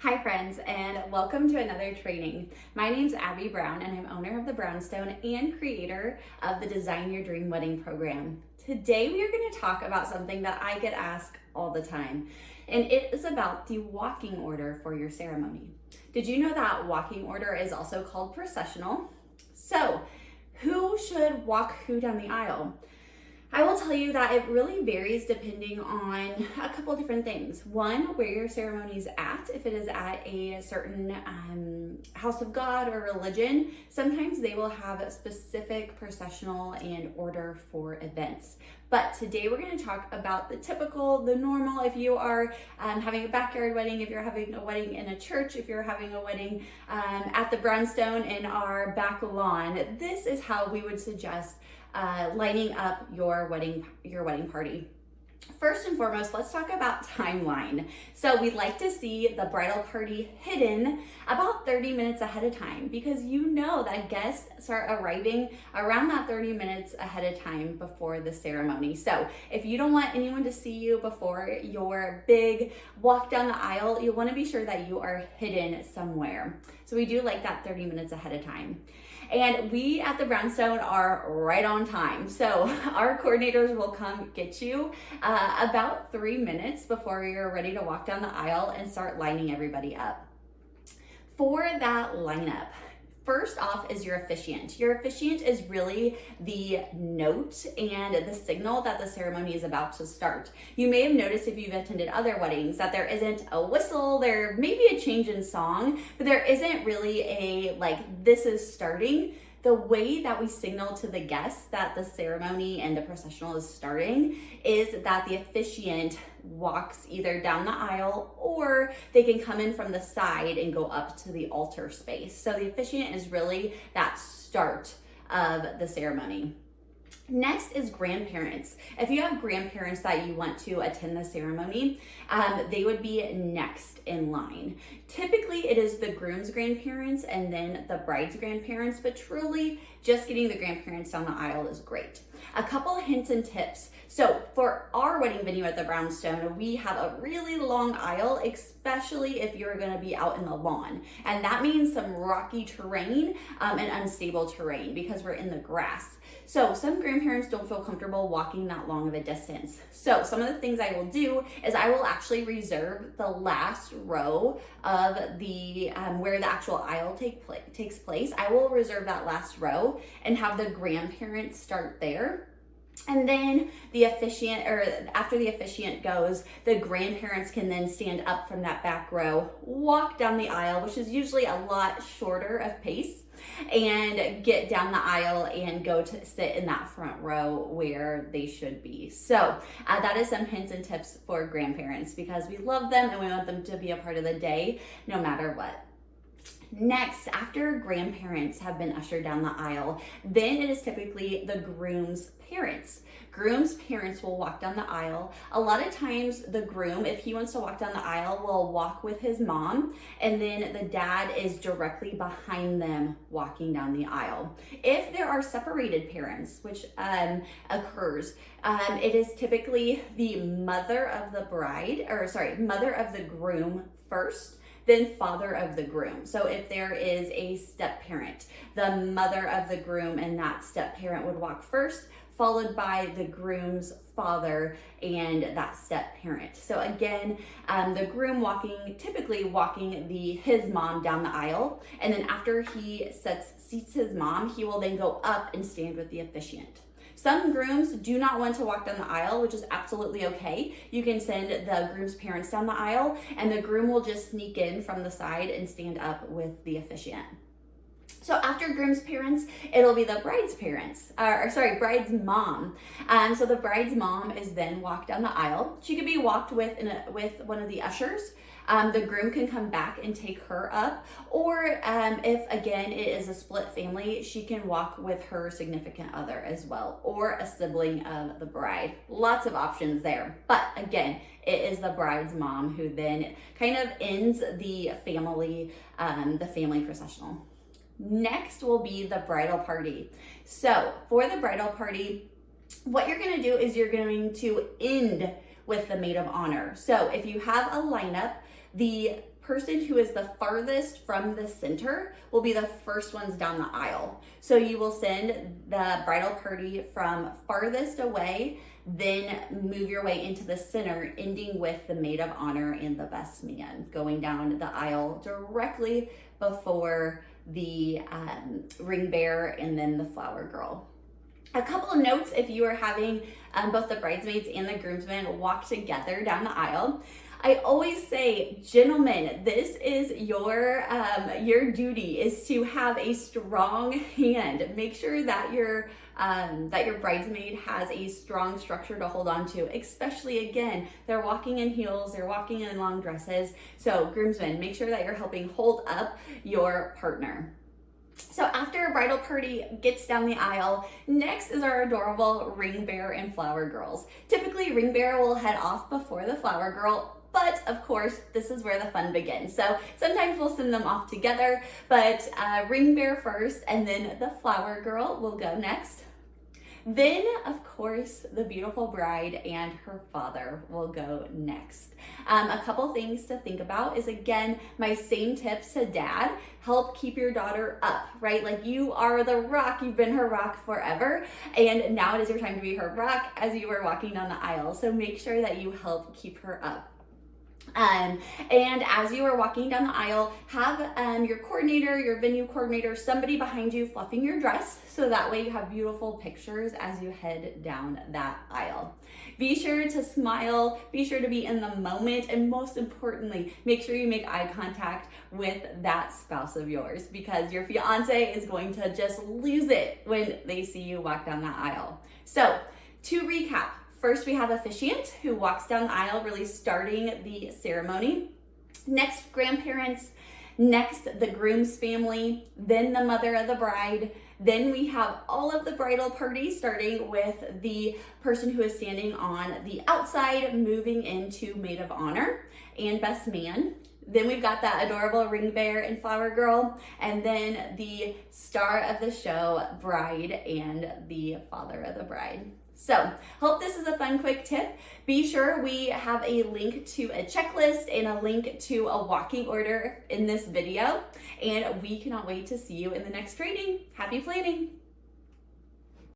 Hi friends, and welcome to another training. My name's Abby Brown, and I'm owner of the Brownstone and creator of the Design Your Dream Wedding program. Today we are going to talk about something that I get asked all the time, and it is about the walking order for your ceremony. Did you know that walking order is also called processional? So, who should walk who down the aisle? I will tell you that it really varies depending on a couple different things. One, where your ceremony is at. If it is at a certain house of God or religion, sometimes they will have a specific processional and order for events. But today we're going to talk about the typical, the normal. If you are having a backyard wedding, if you're having a wedding in a church, if you're having a wedding at the Brownstone in our back lawn, this is how we would suggest lining up your wedding party. First and foremost, let's talk about timeline. So we like to see the bridal party hidden about 30 minutes ahead of time, because you know that guests start arriving around that 30 minutes ahead of time before the ceremony. So if you don't want anyone to see you before your big walk down the aisle, you want to be sure that you are hidden somewhere. So we do like that 30 minutes ahead of time. And we at the Brownstone are right on time. So our coordinators will come get you about 3 minutes before you're ready to walk down the aisle and start lining everybody up. For that lineup, first off is your officiant. Your officiant is really the note and the signal that the ceremony is about to start. You may have noticed if you've attended other weddings that there isn't a whistle, there may be a change in song, but there isn't really a this is starting. The way that we signal to the guests that the ceremony and the processional is starting is that the officiant walks either down the aisle or they can come in from the side and go up to the altar space. So the officiant is really that start of the ceremony. Next is grandparents. If you have grandparents that you want to attend the ceremony, they would be next in line. Typically, it is the groom's grandparents and then the bride's grandparents, but truly just getting the grandparents down the aisle is great. A couple hints and tips. So for our wedding venue at the Brownstone, we have a really long aisle, especially if you're going to be out in the lawn. And that means some rocky terrain and unstable terrain because we're in the grass. So some grandparents don't feel comfortable walking that long of a distance. So some of the things I will do is I will actually reserve the last row of the where the actual aisle takes place. I will reserve that last row and have the grandparents start there. And then the officiant, or after the officiant goes, the grandparents can then stand up from that back row, walk down the aisle, which is usually a lot shorter of pace, and get down the aisle and go to sit in that front row where they should be. So that is some hints and tips for grandparents, because we love them and we want them to be a part of the day no matter what. Next, after grandparents have been ushered down the aisle, then it is typically the groom's parents. Groom's parents will walk down the aisle. A lot of times the groom, if he wants to walk down the aisle, will walk with his mom, and then the dad is directly behind them walking down the aisle. If there are separated parents, which occurs, it is typically the mother of the mother of the groom first, then father of the groom. So if there is a step parent, the mother of the groom and that step parent would walk first, followed by the groom's father and that step parent. So again, the groom typically walking his mom down the aisle, and then after he seats his mom, he will then go up and stand with the officiant. Some grooms do not want to walk down the aisle, which is absolutely okay. You can send the groom's parents down the aisle, and the groom will just sneak in from the side and stand up with the officiant. So after groom's parents, it'll be the bride's parents, bride's mom. So the bride's mom is then walked down the aisle. She could be walked with one of the ushers. The groom can come back and take her up, or if again it is a split family, she can walk with her significant other as well, or a sibling of the bride. Lots of options there, but again, it is the bride's mom who then kind of ends the family processional. Next will be the bridal party. So for the bridal party, what you're going to do is you're going to end with the maid of honor. So if you have a lineup, the person who is the farthest from the center will be the first ones down the aisle. So you will send the bridal party from farthest away, then move your way into the center, ending with the maid of honor and the best man, going down the aisle directly before the ring bearer and then the flower girl. A couple of notes if you are having both the bridesmaids and the groomsmen walk together down the aisle. I always say, gentlemen, this is your duty is to have a strong hand. Make sure that your bridesmaid has a strong structure to hold on to, especially again, they're walking in heels, they're walking in long dresses. So groomsmen, make sure that you're helping hold up your partner. So after a bridal party gets down the aisle, next is our adorable ring bearer and flower girls. Typically, ring bearer will head off before the flower girl, but of course, this is where the fun begins. So sometimes we'll send them off together, but ring bearer first, and then the flower girl will go next. Then, of course, the beautiful bride and her father will go next. A couple things to think about is, again, my same tips to dad. Help keep your daughter up, right? Like, you are the rock. You've been her rock forever. And now it is your time to be her rock as you are walking down the aisle. So make sure that you help keep her up. And as you are walking down the aisle, have your coordinator, your venue coordinator, somebody behind you fluffing your dress, so that way you have beautiful pictures as you head down that aisle. Be sure to smile, be sure to be in the moment, and most importantly, make sure you make eye contact with that spouse of yours, because your fiance is going to just lose it when they see you walk down that aisle. So, to recap, first, we have officiant, who walks down the aisle, really starting the ceremony. Next, grandparents. Next, the groom's family. Then the mother of the bride. Then we have all of the bridal party, starting with the person who is standing on the outside, moving into maid of honor and best man. Then we've got that adorable ring bearer and flower girl, and then the star of the show, bride and the father of the bride. So, hope this is a fun, quick tip. Be sure we have a link to a checklist and a link to a walking order in this video, and we cannot wait to see you in the next training. Happy planning!